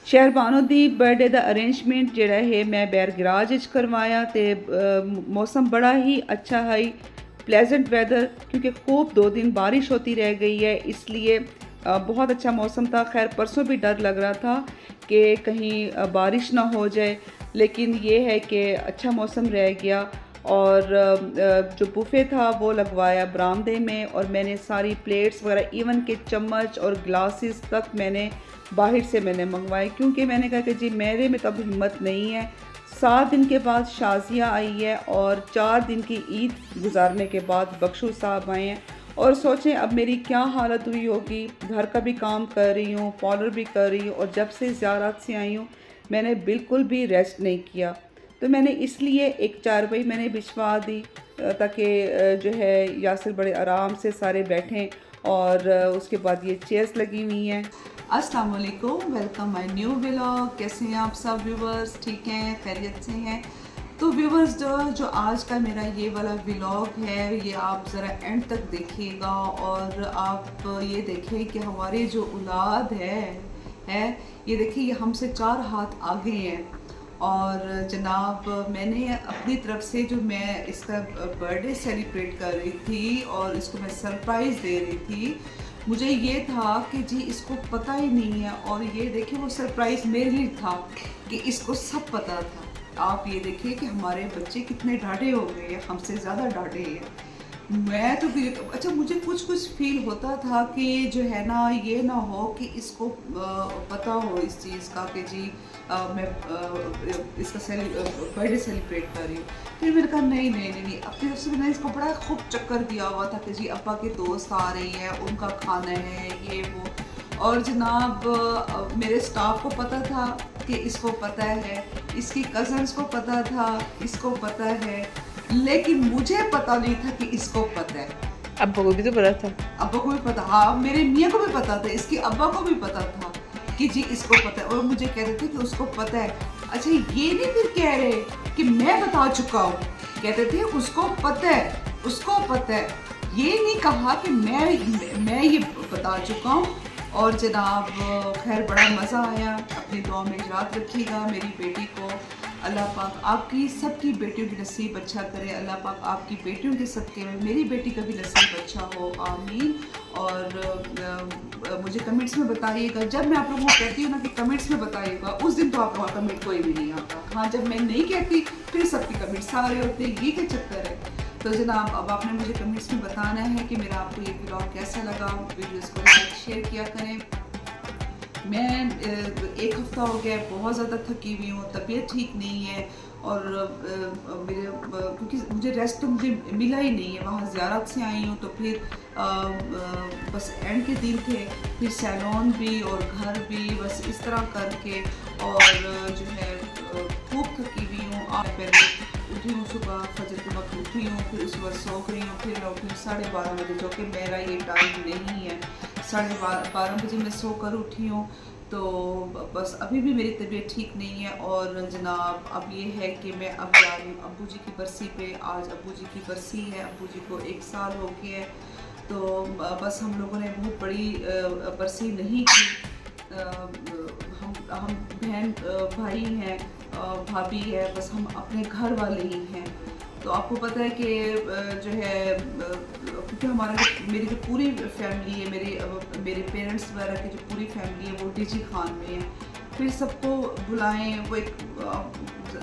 शहरबानो दी birthday दा arrangement जिहड़ा है मैं बैर गराज विच करवाया ते मौसम बड़ा ही अच्छा है, प्लेजेंट वेदर, क्योंकि खूब 2 दिन बारिश होती रह गई है, इसलिए बहुत अच्छा मौसम था। खैर परसों भी डर लग रहा था कि कहीं बारिश ना हो जाए, लेकिन ये है कि अच्छा मौसम रह गया। और जो बुफ़े था वो लगवाया बरामदे में, और मैंने सारी प्लेट्स वगैरह इवन के चम्मच और ग्लासेस तक मैंने बाहर से मैंने मंगवाए, क्योंकि मैंने कहा कि जी मेरे में तो अब हिम्मत नहीं है। 7 दिन के बाद शाजिया आई है और 4 दिन की ईद गुजारने के बाद बख्शू साहब आए हैं, और सोचें अब मेरी क्या हालत हुई होगी। घर का भी काम कर रही हूँ, पार्लर भी कर रही हूँ, और जब से ज़ियारत से आई हूँ मैंने बिल्कुल भी रेस्ट नहीं किया। तो मैंने इसलिए एक चारपाई मैंने बिछवा दी ताकि जो है यासिर बड़े आराम से सारे बैठें। और उसके बाद ये चेयर्स लगी हुई हैं। अस्सलाम वालेकुम, वेलकम माय न्यू व्लॉग। कैसे हैं आप सब व्यूवर्स? ठीक हैं, खैरियत से हैं? तो व्यूवर्स जो आज का मेरा ये वाला व्लॉग है, ये आप ज़रा एंड तक देखिएगा, और आप ये देखें कि हमारे जो औलाद है ये देखिए, ये हमसे 4 हाथ आगे हैं। और जनाब मैंने अपनी तरफ से जो मैं इसका बर्थडे सेलिब्रेट कर रही थी और इसको मैं सरप्राइज़ दे रही थी, मुझे ये था कि जी इसको पता ही नहीं है। और ये देखिए वो सरप्राइज़ मेरे लिए था कि इसको सब पता था। आप ये देखिए कि हमारे बच्चे कितने डांटे हो गए हैं, हमसे ज़्यादा डांटे हैं। मैं तो फिर अच्छा, मुझे कुछ फील होता था कि जो है ना, ये ना हो कि इसको पता हो इस चीज़ का कि जी मैं इसका बर्थडे सेलिब्रेट कर रही हूँ। फिर मैंने कहा नहीं नहीं नहीं नहीं, अपनी तरफ से मैंने इसको बड़ा खूब चक्कर दिया हुआ था कि जी अब्बा के दोस्त आ रही हैं, उनका खाना है ये वो। और जनाब मेरे स्टाफ को पता था कि इसको पता है, इसकी कज़न्स को पता था इसको पता है, लेकिन मुझे पता नहीं था कि इसको पता है। अब्बा को भी तो पता था। अब्बा को भी पता, हाँ मेरे मियाँ को भी पता था, इसके अब्बा को भी पता था कि जी इसको पता है, और मुझे कहते थे कि उसको पता है। अच्छा, ये नहीं फिर कह रहे कि मैं बता चुका हूँ, कहते थे उसको पता है, उसको पता है। ये नहीं कहा कि मैं ये बता चुका हूँ। और जनाब खैर बड़ा मज़ा आया। अपनी दुआ में याद रखिएगा मेरी बेटी को। अल्लाह पाक आपकी सबकी बेटियों की नसीब अच्छा करे। अल्लाह पाक आपकी बेटियों के सदक़े में मेरी बेटी का भी नसीब अच्छा हो, आमीन। और मुझे कमेंट्स में बताइएगा। जब मैं आप लोगों को कहती हूँ ना कि कमेंट्स में बताइएगा, उस दिन तो आप लोगों का कमेंट कोई भी नहीं आता। हाँ, जब मैं नहीं कहती फिर सबके कमेंट सारे होते हैं। ये क्या चक्कर है? तो जनाब अब आपने मुझे कमेंट्स में बताना है कि मेरा आपको ये व्लॉग कैसा लगा। वीडियोज़ को लाइक शेयर किया करें। मैं 1 हफ़्ता हो गया है, बहुत ज़्यादा थकी हुई हूँ, तबीयत ठीक नहीं है। और मेरे क्योंकि मुझे रेस्ट तो मुझे मिला ही नहीं है। वहाँ ज़ियारत से आई हूँ तो फिर बस एंड के दिन थे, फिर सैलून भी और घर भी, बस इस तरह करके। और जो है खूब थकी हुई हूँ। आज पहले उठी हूँ, सुबह फजर के वक्त उठी हूँ, फिर उस वक्त सो गई हूँ, फिर मैं उठी हूँ 12:30 बजे, जो कि मेरा ये टाइम नहीं है। 12:30 बजे मैं सो कर उठी हूँ। तो बस अभी भी मेरी तबीयत ठीक नहीं है। और जनाब अब ये है कि मैं अब जा रही हूँ अब्बू जी की बरसी पे। आज अब्बू जी की बरसी है, अब्बू जी को 1 साल हो गया है। तो बस हम लोगों ने बहुत बड़ी बरसी नहीं की। हम बहन भाई हैं, भाभी है, बस हम अपने घर वाले ही हैं। तो आपको पता है कि जो है क्योंकि मेरी जो पूरी फैमिली है, मेरे पेरेंट्स वगैरह की जो पूरी फैमिली है वो डीजी खान में है। फिर सबको बुलाएं, वो एक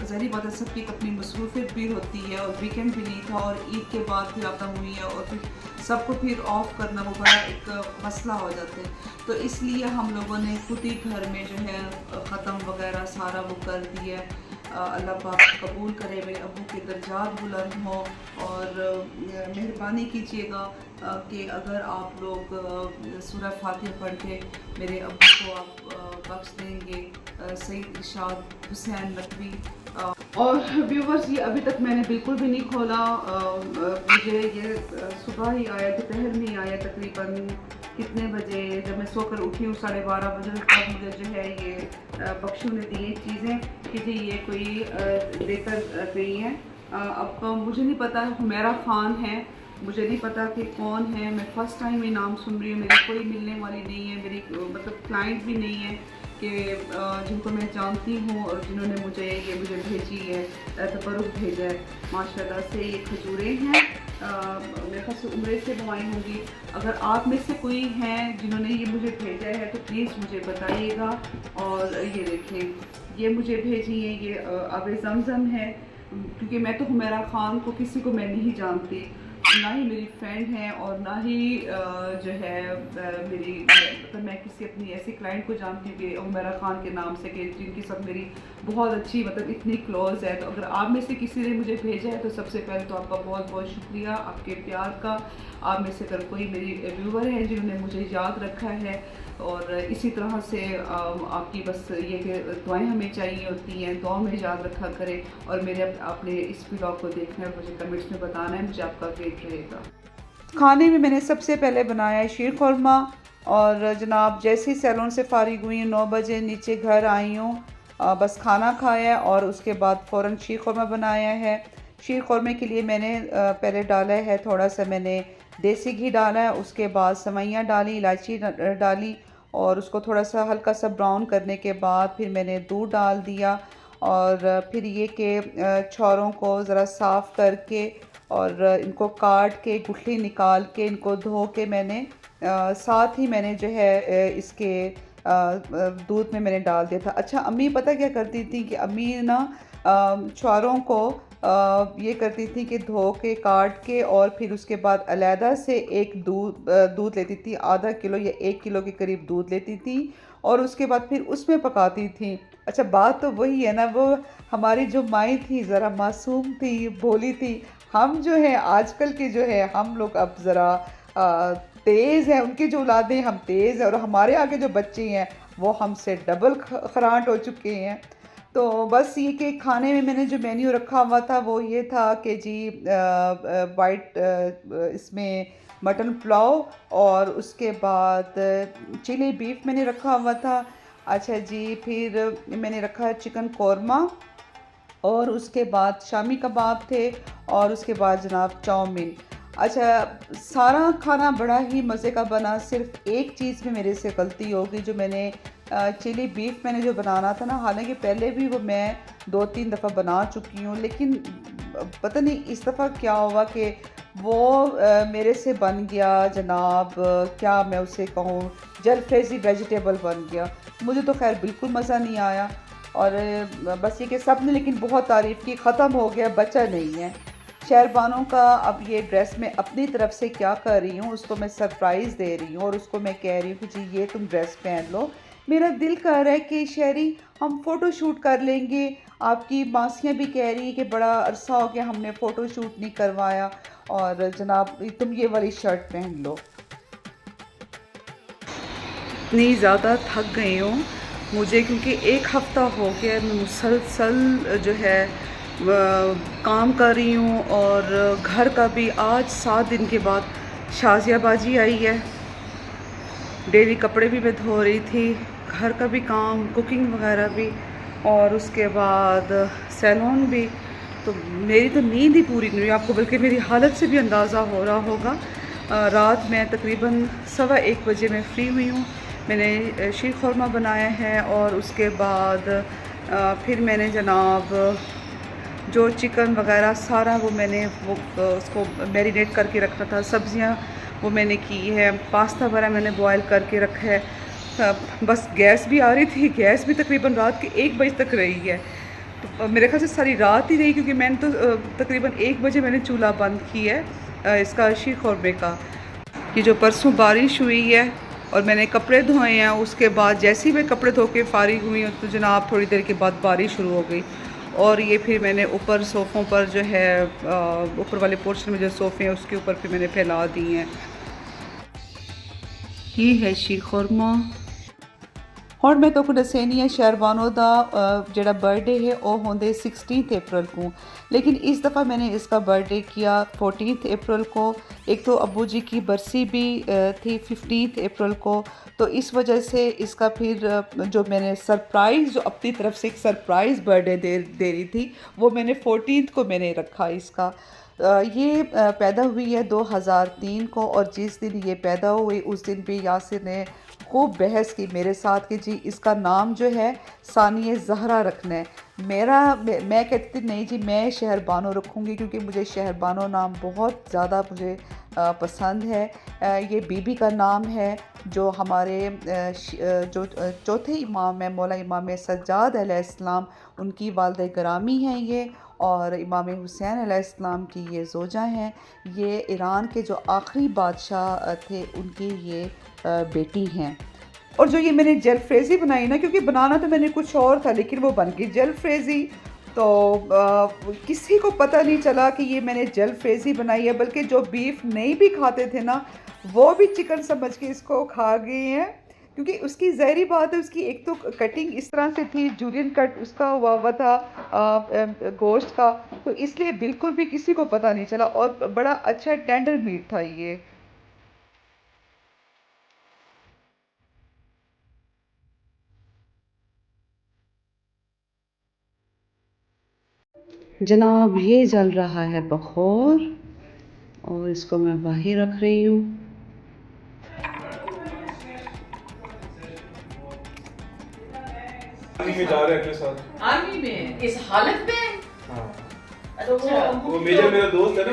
ज़ाहिर बात है, सबकी अपनी मसरूफियत भी होती है, और वीकेंड भी नहीं था, और ईद के बाद फिर ख़त्म हुई है, और फिर सबको फिर ऑफ करना वो बड़ा एक मसला हो जाता है। तो इसलिए हम लोगों ने खुद ही घर में जो है ख़त्म वगैरह सारा वो कर दिया है। अल्लाह पाक कबूल करे, मेरे अब्बू के दर्जात बुलंद हों। और मेहरबानी कीजिएगा कि अगर आप लोग सूरह फातिहा पढ़ के मेरे अब्बू को आप बख्श देंगे। सईद इरशाद हुसैन नकवी। और व्यूवर्स ये अभी तक मैंने बिल्कुल भी नहीं खोला। मुझे ये सुबह ही आया, दोपहर में ही आया तकरीबन कितने बजे, जब मैं सोकर उठी हूँ 12:30 बजे, तब मुझे जो है ये बख्शू ने दी चीज़ें कि जी ये कोई देकर गई हैं। अब मुझे नहीं पता हुमैरा ख़ान है, मुझे नहीं पता कि कौन है। मैं फ़र्स्ट टाइम ये नाम सुन रही हूँ। मेरी कोई मिलने वाली नहीं है, मेरी मतलब क्लाइंट भी नहीं है कि जिनको मैं जानती हूँ और जिन्होंने मुझे भेजी है, तबरुक भेजा है, माशाल्लाह से ये खजूरें हैं। मेरे ख्याल से उम्रे से बनवाई होंगी। अगर आप में से कोई हैं जिन्होंने ये मुझे भेजा है तो प्लीज़ मुझे बताइएगा। और ये देखें, ये मुझे भेजी है, ये आब ज़मज़म है। क्योंकि मैं तो हुमैरा ख़ान को किसी को मैं नहीं जानती, ना ही मेरी फ्रेंड है और ना ही जो है मेरी, मतलब मैं किसी अपनी ऐसी क्लाइंट को जानती हूँ कि हुमैरा ख़ान के नाम से, कि जिनके साथ मेरी बहुत अच्छी, मतलब इतनी क्लोज़ है। तो अगर आप में से किसी ने मुझे भेजा है तो सबसे पहले तो आपका बहुत बहुत शुक्रिया आपके प्यार का। आप में से अगर कोई मेरी व्यूवर है जिन्होंने मुझे याद रखा है, और इसी तरह से आपकी बस ये कि दुआएं हमें चाहिए होती हैं, दुआ में याद रखा करें। और मेरे अपने इस ब्लॉग को देखना है, मुझे कमेंट्स में बताना है, मुझे आपका वेट रहेगा। खाने में मैंने सबसे पहले बनाया है शीर खुरमा। और जनाब जैसे ही सैलून से फारिग हुई 9 बजे नीचे घर आई हूँ, बस खाना खाया और उसके बाद फ़ौरन शीर खुरमा बनाया है। शीर खुरमे के लिए मैंने पहले डाला है, थोड़ा सा मैंने देसी घी डाला है, उसके बाद सवैयाँ डाली, इलायची डाली और उसको थोड़ा सा हल्का सा ब्राउन करने के बाद फिर मैंने दूध डाल दिया। और फिर ये कि छोरों को ज़रा साफ़ करके और इनको काट के गुठली निकाल के इनको धो के मैंने साथ ही मैंने जो है इसके दूध में मैंने डाल दिया था। अच्छा, अम्मी पता क्या करती थी कि अम्मी ना छोरों को ये करती थी कि धो के काट के और फिर उसके बाद अलहदा से एक दूध लेती थी, आधा किलो या 1 किलो के करीब दूध लेती थी और उसके बाद फिर उसमें पकाती थी। अच्छा, बात तो वही है ना, वो हमारी जो माएँ थी ज़रा मासूम थी, भोली थी। हम जो है आजकल के जो है हम लोग अब ज़रा तेज़ हैं, उनकी जो औलादें हम तेज़ हैं और हमारे आगे जो बच्चे हैं वो हमसे डबल खरांट हो चुके हैं। तो बस ये कि खाने में मैंने जो मेन्यू रखा हुआ था वो ये था कि जी वाइट इसमें मटन पुलाव और उसके बाद चिली बीफ मैंने रखा हुआ था। अच्छा जी, फिर मैंने रखा है चिकन कौरमा और उसके बाद शामी कबाब थे और उसके बाद जनाब चाउमीन। अच्छा, सारा खाना बड़ा ही मज़े का बना। सिर्फ़ एक चीज़ में मेरे से गलती हो गई, जो मैंने चिली बीफ मैंने जो बनाना था ना, हालांकि पहले भी वो मैं 2-3 दफ़ा बना चुकी हूँ, लेकिन पता नहीं इस दफ़ा क्या हुआ कि वो मेरे से बन गया जनाब, क्या मैं उसे कहूँ, जलफ्रेज़ी वेजिटेबल बन गया। मुझे तो खैर बिल्कुल मज़ा नहीं आया और बस ये कि सब ने लेकिन बहुत तारीफ़ की, ख़त्म हो गया, बचा नहीं है। शहरबानों का अब ये ड्रेस मैं अपनी तरफ से क्या कर रही हूँ, उसको मैं सरप्राइज़ दे रही हूँ और उसको मैं कह रही हूँ कि जी ये तुम ड्रेस पहन लो। मेरा दिल कर रहा है कि शहरी हम फ़ोटो शूट कर लेंगे। आपकी मासियाँ भी कह रही हैं कि बड़ा अरसा हो गया हमने फ़ोटो शूट नहीं करवाया और जनाब तुम ये वाली शर्ट पहन लो। इतनी ज़्यादा थक गई हूँ मुझे, क्योंकि 1 हफ़्ता हो गया मैं मुसलसल जो है काम कर रही हूँ और घर का भी। आज 7 दिन के बाद शाज़ियाबाजी आई है, डेली कपड़े भी मैं धो रही थी, घर का भी काम, कुकिंग वगैरह भी और उसके बाद सैलून भी। तो मेरी तो नींद ही पूरी नहीं हुई आपको, बल्कि मेरी हालत से भी अंदाज़ा हो रहा होगा। रात में तकरीबन 1:15 बजे मैं फ्री हुई हूँ। मैंने शीर खुरमा बनाया है और उसके बाद फिर मैंने जनाब जो चिकन वगैरह सारा वो मैंने उसको मैरिनेट करके रखा था। सब्ज़ियाँ वो मैंने की है, पास्ता वगैरह मैंने बॉयल करके रखा है। बस गैस भी आ रही थी, गैस भी तकरीबन रात के 1 बजे तक रही है। तो मेरे ख्याल से सारी रात ही रही, क्योंकि मैंने तो तकरीबन 1 बजे मैंने चूल्हा बंद किया है इसका शीर खुरमे का। ये जो परसों बारिश हुई है और मैंने कपड़े धोए हैं, उसके बाद जैसे ही मैं कपड़े धो के फारिग हुई हूँ तो जनाब थोड़ी देर के बाद बारिश शुरू हो गई। और ये फिर मैंने ऊपर सोफ़ों पर जो है ऊपर वाले पोर्शन में जो सोफ़े हैं उसके ऊपर फिर मैंने फैला दी हैं। ये है शीर खुरमा। और मैं तो दसनी है शहरबानों का जोड़ा बर्थडे है वो होंगे 16 अप्रैल को, लेकिन इस दफ़ा मैंने इसका बर्थडे किया 14 अप्रैल को। एक तो अब्बू जी की बरसी भी थी 15 अप्रैल को, तो इस वजह से इसका फिर जो मैंने सरप्राइज़, जो अपनी तरफ से एक सरप्राइज़ बर्थडे दे रही थी, वो मैंने 14 को मैंने रखा इसका। ये पैदा हुई है 2003 को और जिस दिन ये पैदा हुई उस दिन भी यासिर ने खूब बहस की मेरे साथ कि जी जी इसका नाम जो है सानिया ज़हरा रखना है। मैं कहती थी नहीं जी मैं शहरबानो रखूँगी, क्योंकि मुझे शहरबानो नाम बहुत ज़्यादा मुझे पसंद है। ये बीबी का नाम है जो हमारे जो चौथे इमाम है मौला इमाम सज्जाद अलैहिस्सलाम, उनकी वालिदा गिरामी हैं ये, और इमाम हुसैन अलैहिस्सलाम की ये ज़ोजा हैं। ये ईरान के जो आखिरी बादशाह थे उनकी ये बेटी हैं। और जो ये मैंने जलफ्रेज़ी बनाई ना, क्योंकि बनाना तो मैंने कुछ और था लेकिन वो बन गई जलफ्रेज़ी, तो किसी को पता नहीं चला कि ये मैंने जलफ्रेज़ी बनाई है, बल्कि जो बीफ नहीं भी खाते थे ना वो भी चिकन समझ के इसको खा गए हैं, क्योंकि उसकी ज़ाहिरी बात है उसकी एक तो कटिंग इस तरह से थी, जूलियन कट उसका हुआ था गोश्त का, तो इसलिए बिल्कुल भी किसी को पता नहीं चला और बड़ा अच्छा टेंडर मीट था ये। जनाब ये जल रहा है बखोर और इसको मैं बाहर रख रही हूँ। आर्मी में जा रहे हैं अगले साल। आर्मी में इस हालत में? हाँ। अच्छा वो मेजर मेरा दोस्त है ना,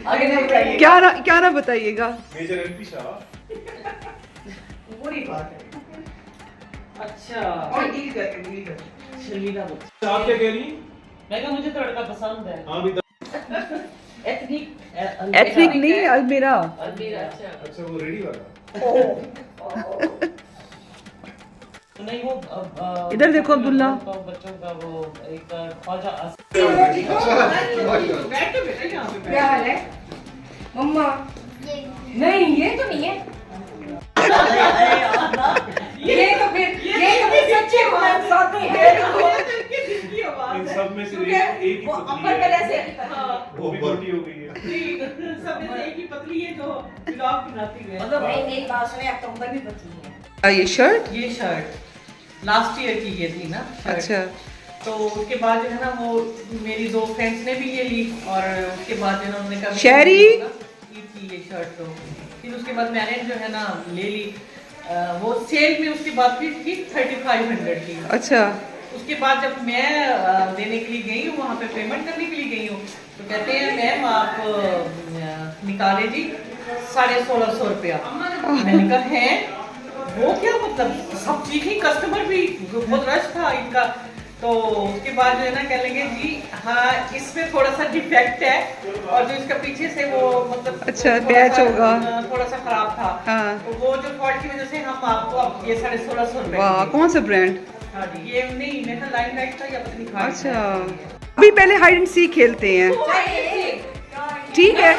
आगे नहीं बताइए। क्या ना बताइएगा। Major LP Shah. बुरी बात है। अच्छा डील कर शर्मिला बच्ची। आप क्या कह रही? मैं कहा मुझे तड़का पसंद है। हाँ भी एथनिक नहीं अलमीरा। अच्छा वो रेडी वाला। नहीं वो इधर देखो अब्दुल्ला। बच्चों का वो एक ख्वाजा क्या हाल है मम्मा? नहीं ये तो नहीं है। ये तो फिर सच्चे साथी है। इन सब में से एक ही वो पतली अपर पहले है, से वो भी मोटी हो गई है। सब में से एक ही पतली है जो ब्लॉग बनाती है। मतलब नहीं मेरी बात सुने अक्टूबर भी बची है। ये शर्ट ये शर्ट लास्ट ईयर की ये थी ना शर्ट। अच्छा तो उसके बाद जो है ना वो मेरी दो फ्रेंड्स ने भी ये ली और उसके बाद जो है ना उन्होंने कहा शहरी? ईद की ये शर्ट तो फिर उसके बाद मैंने जो है ना ले ली। वो सेल में उसके बाद फिर थी 3500 की। अच्छा उसके बाद जब मैं देने के लिए गई हूँ वहाँ पे पेमेंट करने के लिए गई हूँ तो कहते हैं मैम आप निकाले जी 1650 रुपया। मैंने कहा है वो क्या मतलब सब ठीक ही कस्टमर भी बहुत रश था इनका। तो उसके बाद जो है ना कह लेंगे जी हाँ इसमें थोड़ा सा डिफेक्ट है और जो इसका पीछे से वो मतलब अच्छा, थोड़ा पैच सा, होगा। थोड़ा सा खराब था। हाँ। तो वो जो फॉल्ट की वजह से हम आपको अब ये 1650 रुपए वाह कौन सा ब्रांड? हाँ जी ये नहीं मेरा लाइन लाइट था या पता नहीं खाली अच्छा था। अभी पहले हाइड एंड सीक खेलते हैं, ठीक है?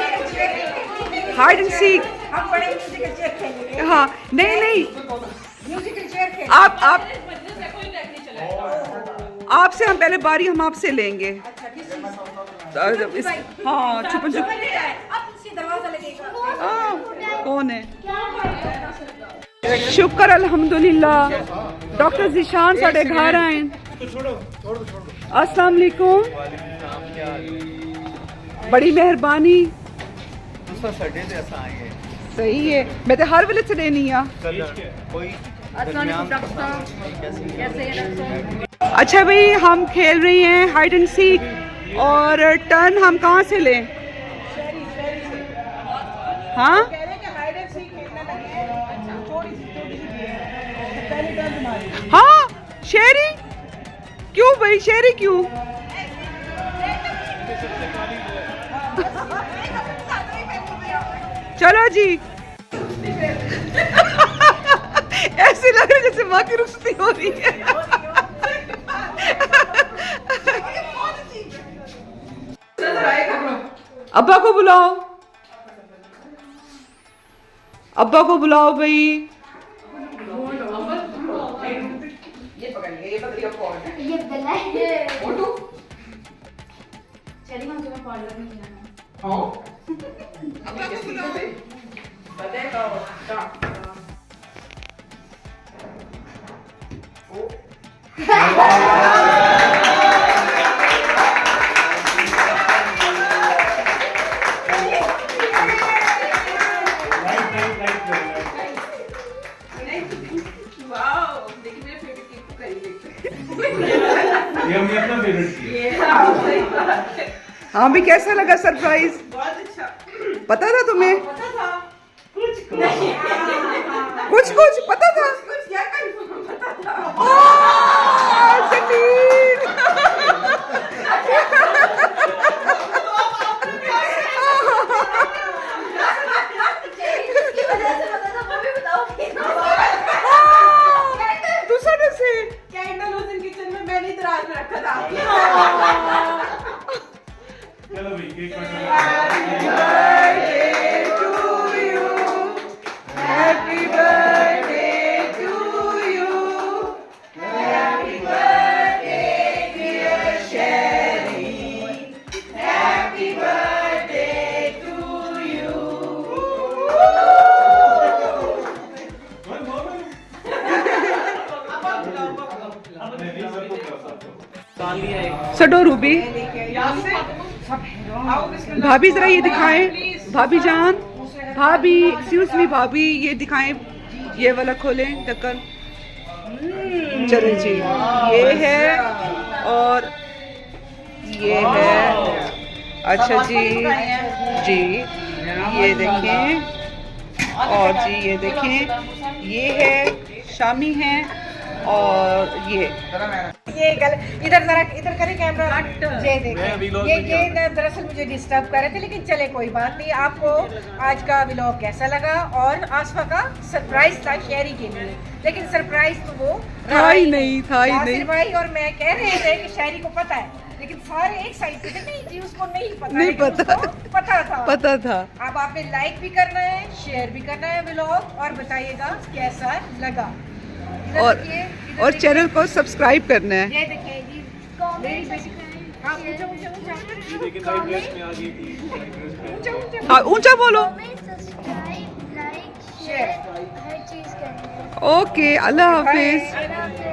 Hide and seek. हम बड़े म्यूजिकल चेयर खेलेंगे। हाँ नहीं म्यूजिकल चेयर खेलेंगे। आप आपसे हम पहले बारी हम आपसे लेंगे। हाँ छुप छुप। अब इससे दरवाजा लगेगा। कौन है? शुक्र अल्हम्दुलिल्लाह डॉक्टर जिशान साढ़े घर आए। अस्सलाम वालेकुम। बड़ी मेहरबानी। सही है मैं तो हर वेले च लेनी आ। अच्छा भाई हम खेल रही हैं हाइड एंड सीक और टर्न हम कहाँ से लें? हाँ हाँ शेरी क्यों भाई शेरी क्यों? चलो जी ऐसे लग रहा है जैसे माँ की रुखसती हो रही है। अब्बा को बुलाओ, अब्बा को बुलाओ भाई। ये गला है फोटो चलिए हम तुम्हें पार्लर में जाना हाँ अब्बा को बुलाओ। किया। ये सही बात है। हाँ भी कैसा लगा सरप्राइज? बहुत अच्छा। पता था तुम्हें? पता था कुछ कुछ कुछ पता था? कुछ क्या कंफर्म पता था। सटीक। इसकी वजह से पता था, वो भी बताओ। दूसरा से कैंडल उस दिन किचन में मैंने दराज में रखा था। चलो भाई cake happy birthday to you, happy birthday dear Sherry, happy birthday to you. सडो रूबी, भाभी जरा ये दिखाएं, भाभी जान, भाभी एक्सक्यूज मी भाभी, ये दिखाएं, ये वाला खोलें ढक्कन। चलो जी, ये है और ये है। अच्छा जी, जी ये देखें, और जी ये देखें, ये है शामी है, और ये इधर जरा इधर करें कैमरा। ये देखिए, ये दरअसल मुझे डिस्टर्ब कर रहे थे, लेकिन चले कोई बात नहीं। आपको आज का व्लॉग कैसा लगा? और आसफा का सरप्राइज था शेरी के लिए, लेकिन सरप्राइज तो वो था ही नहीं, था ही नासिर नहीं। भाई और मैं कह रहे थे कि शेरी को पता है, लेकिन सारे एक साइड पे थे, नहीं जी उसको नहीं पता, नहीं लेकिन पता। उसको पता था। पता था। अब आपने लाइक भी करना है, शेयर भी करना है व्लॉग, और बताइएगा कैसा लगा। इधर और देखिए, इधर और देखिए। चैनल को सब्सक्राइब करना है। ये देखिए जी, मेरी बेटी। हाँ, ऊंचा ऊंचा ऊंचा लेकिन नाइट ड्रेस में आ गई थी। ऊंचा ऊंचा हाँ ऊंचा बोलो। सब्सक्राइब, लाइक, शेयर, हर चीज करनी है। ओके, अल्लाह हाफिज। अल्लाह हाफ़िज़।